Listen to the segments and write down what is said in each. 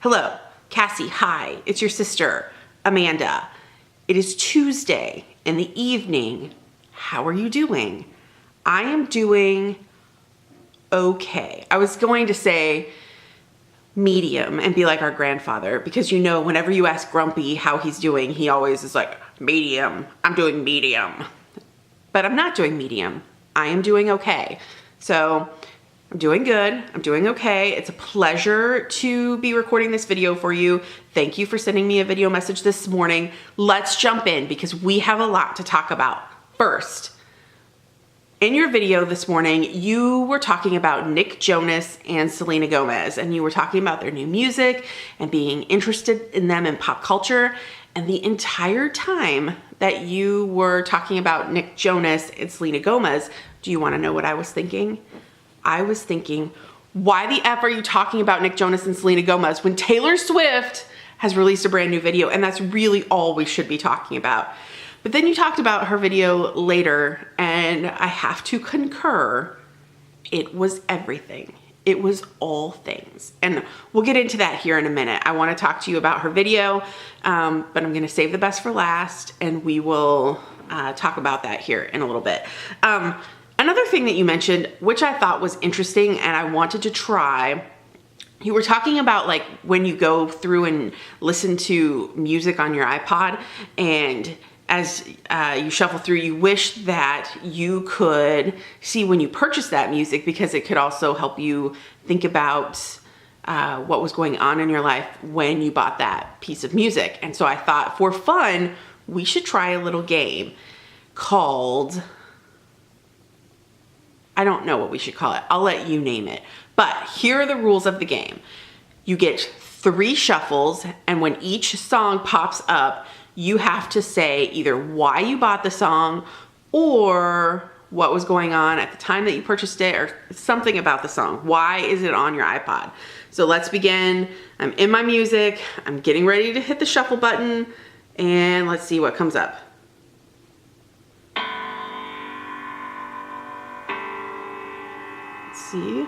Hello, Cassie, hi, it's your sister, Amanda. It is Tuesday in the evening. How are you doing? I am doing okay. I was going to say medium and be like our grandfather, because you know, whenever you ask Grumpy how he's doing, he always is like, medium, I'm doing medium. But I'm not doing medium. I am doing okay. So I'm doing good. I'm doing okay. It's a pleasure to be recording this video for you. Thank you for sending me a video message this morning. Let's jump in because we have a lot to talk about. First, in your video this morning, you were talking about Nick Jonas and Selena Gomez, and you were talking about their new music and being interested in them in pop culture. And the entire time that you were talking about Nick Jonas and Selena Gomez, do you want to know what I was thinking? I was thinking, why the F are you talking about Nick Jonas and Selena Gomez when Taylor Swift has released a brand new video, and that's really all we should be talking about. But then you talked about her video later, and I have to concur, it was everything. It was all things. And we'll get into that here in a minute. I want to talk to you about her video, but I'm going to save the best for last, and we will talk about that here in a little bit. Another thing that you mentioned, which I thought was interesting and I wanted to try, you were talking about like when you go through and listen to music on your iPod, and as you shuffle through, you wish that you could see when you purchased that music, because it could also help you think about what was going on in your life when you bought that piece of music. And so I thought, for fun, we should try a little game called, I don't know what we should call it. I'll let you name it. But here are the rules of the game. You get 3 shuffles, and when each song pops up, you have to say either why you bought the song or what was going on at the time that you purchased it, or something about the song. Why is it on your iPod? So let's begin. I'm in my music. I'm getting ready to hit the shuffle button, and let's see what comes up. Let's see.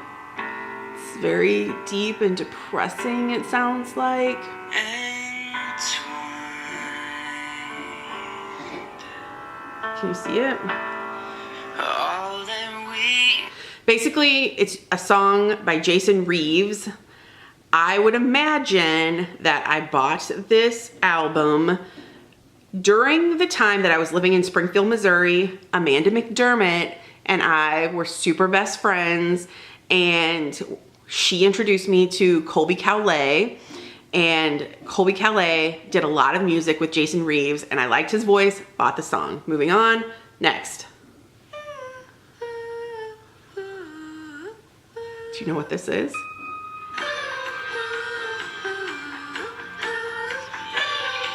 It's very deep and depressing, it sounds like. Can you see it? Basically, it's a song by Jason Reeves. I would imagine that I bought this album during the time that I was living in Springfield, Missouri. Amanda McDermott and I were super best friends, and she introduced me to Colby Calais. And Colby Calais did a lot of music with Jason Reeves, and I liked his voice, bought the song. Moving on, next. Do you know what this is?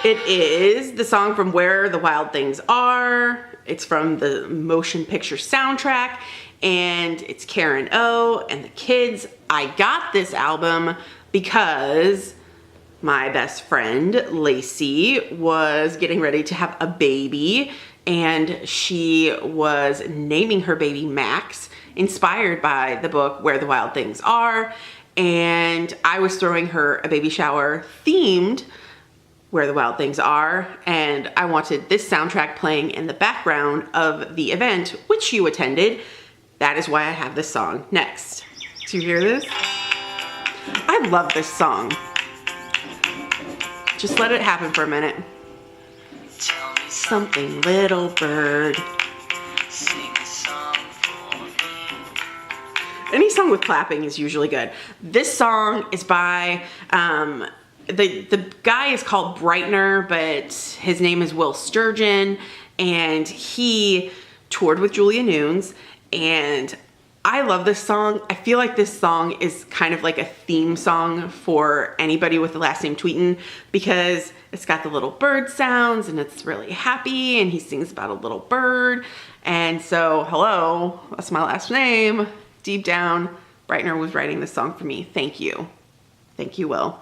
It is the song from Where the Wild Things Are. It's from the motion picture soundtrack, and it's Karen O and the Kids. I got this album because my best friend, Lacey, was getting ready to have a baby, and she was naming her baby Max, inspired by the book Where the Wild Things Are, and I was throwing her a baby shower themed Where the Wild Things Are, and I wanted this soundtrack playing in the background of the event, which you attended. That is why I have this song. Next. Do you hear this? I love this song. Just let it happen for a minute. Tell me something, little bird. Sing a song for me. Any song with clapping is usually good. This song is by, the guy is called Brightener, but his name is Will Sturgeon, and he toured with Julia Nunes, and I love this song. I feel like this song is kind of like a theme song for anybody with the last name Tweeten, because it's got the little bird sounds and it's really happy, and he sings about a little bird. And so, hello, that's my last name. Deep down, Brightener was writing this song for me. Thank you. Thank you, Will.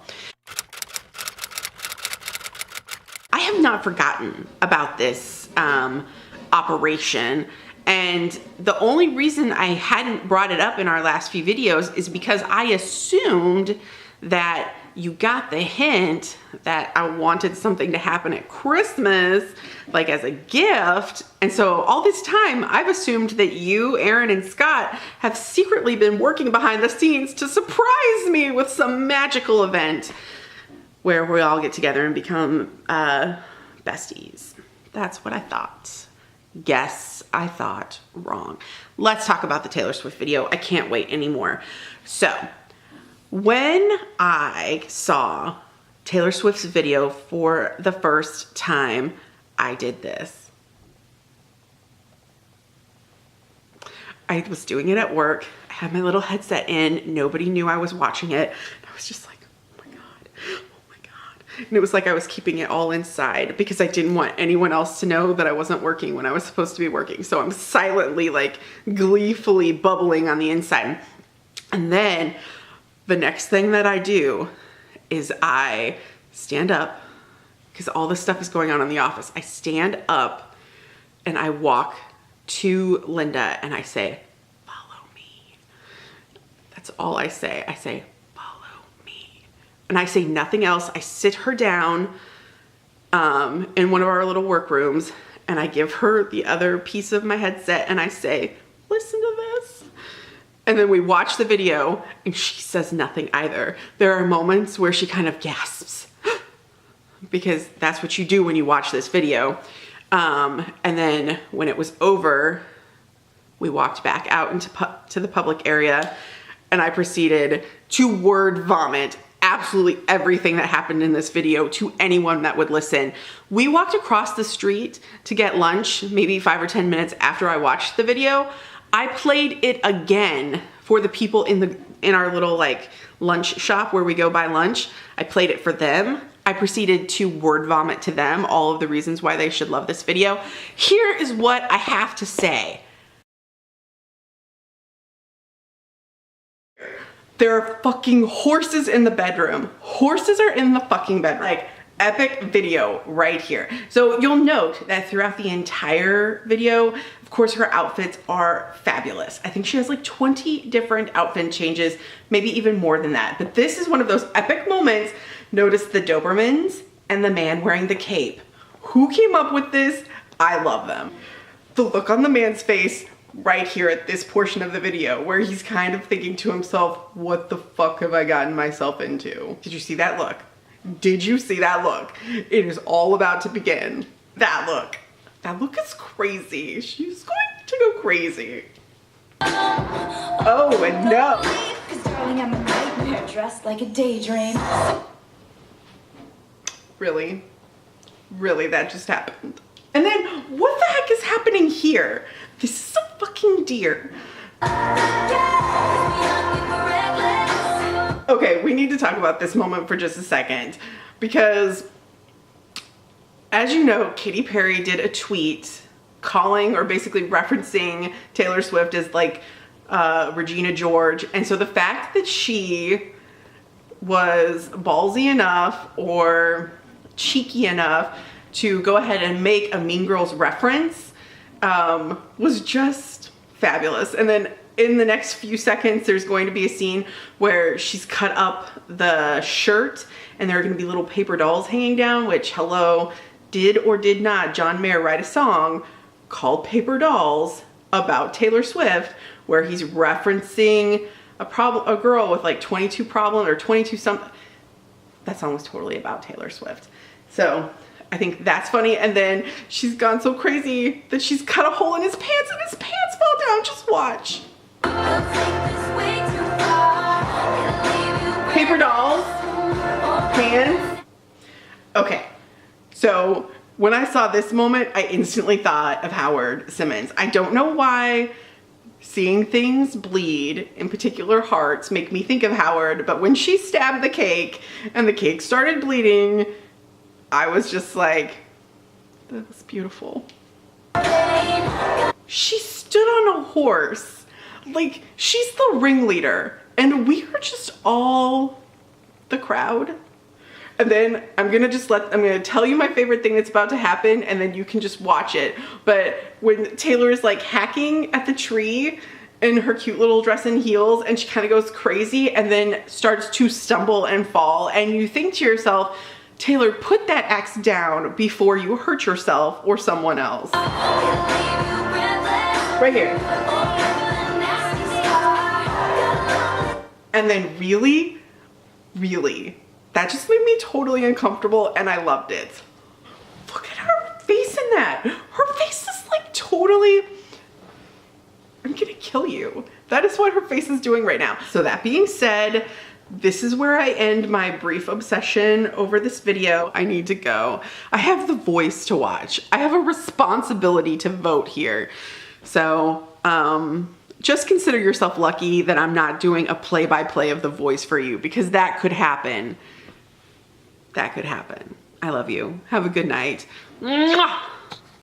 I have not forgotten about this operation. And the only reason I hadn't brought it up in our last few videos is because I assumed that you got the hint that I wanted something to happen at Christmas, like as a gift. And so all this time, I've assumed that you, Aaron, and Scott have secretly been working behind the scenes to surprise me with some magical event where we all get together and become besties. That's what I thought. Guess I thought wrong. Let's talk about the Taylor Swift video. I can't wait anymore. So, when I saw Taylor Swift's video for the first time, I did this. I was doing it at work. I had my little headset in. Nobody knew I was watching it. I was just like, oh my God, oh my God. And it was like I was keeping it all inside because I didn't want anyone else to know that I wasn't working when I was supposed to be working. So I'm silently, like, gleefully bubbling on the inside. And then the next thing that I do is I stand up because all this stuff is going on in the office. I stand up and I walk to Linda and I say, follow me. That's all I say. I say, follow me. And I say nothing else. I sit her down in one of our little workrooms and I give her the other piece of my headset and I say, listen to this. And then we watch the video and she says nothing either. There are moments where she kind of gasps because that's what you do when you watch this video. And then when it was over, we walked back out to the public area and I proceeded to word vomit absolutely everything that happened in this video to anyone that would listen. We walked across the street to get lunch, maybe 5 or 10 minutes after I watched the video. I played it again for the people in our little like lunch shop where we go buy lunch. I played it for them. I proceeded to word vomit to them all of the reasons why they should love this video. Here is what I have to say. There are fucking horses in the bedroom. Horses are in the fucking bedroom. Like, epic video right here. So you'll note that throughout the entire video, of course, her outfits are fabulous. I think she has like 20 different outfit changes, maybe even more than that. But this is one of those epic moments. Notice the Dobermans and the man wearing the cape. Who came up with this? I love them. The look on the man's face right here at this portion of the video where he's kind of thinking to himself, what the fuck have I gotten myself into? Did you see that look? Did you see that look? It is all about to begin. That look. That look is crazy. She's going to go crazy. Oh, and no. Cause darling, I'm a nightmare dressed like a daydream. Really? Really, that just happened. And then, what the heck is happening here? This is a fucking deer. Okay, we need to talk about this moment for just a second because, as you know, Katy Perry did a tweet calling or basically referencing Taylor Swift as like Regina George. And so the fact that she was ballsy enough or cheeky enough to go ahead and make a Mean Girls reference was just fabulous. And then in the next few seconds, there's going to be a scene where she's cut up the shirt and there are going to be little paper dolls hanging down, which, hello, did or did not John Mayer write a song called Paper Dolls about Taylor Swift where he's referencing a girl with like 22 problems or 22 something. That song was totally about Taylor Swift. So I think that's funny. And then she's gone so crazy that she's cut a hole in his pants and his pants fell down. Just watch. Paper dolls, pants. Okay, so when I saw this moment, I instantly thought of Howard Simmons. I don't know why seeing things bleed, in particular hearts, make me think of Howard, but when she stabbed the cake and the cake started bleeding, I was just like, that was beautiful. She stood on a horse. Like, she's the ringleader and we are just all the crowd. And then I'm gonna tell you my favorite thing that's about to happen and then you can just watch it. But when Taylor is like hacking at the tree in her cute little dress and heels, and she kind of goes crazy and then starts to stumble and fall. And you think to yourself, Taylor, put that axe down before you hurt yourself or someone else. Right here. And then really, that just made me totally uncomfortable, and I loved it. Look at her face in that. Her face is like totally, I'm gonna kill you. That is what her face is doing right now. So that being said, this is where I end my brief obsession over this video. I need to go. I have The Voice to watch. I have a responsibility to vote here. So, just consider yourself lucky that I'm not doing a play-by-play of The Voice for you, because that could happen. That could happen. I love you. Have a good night. Mwah!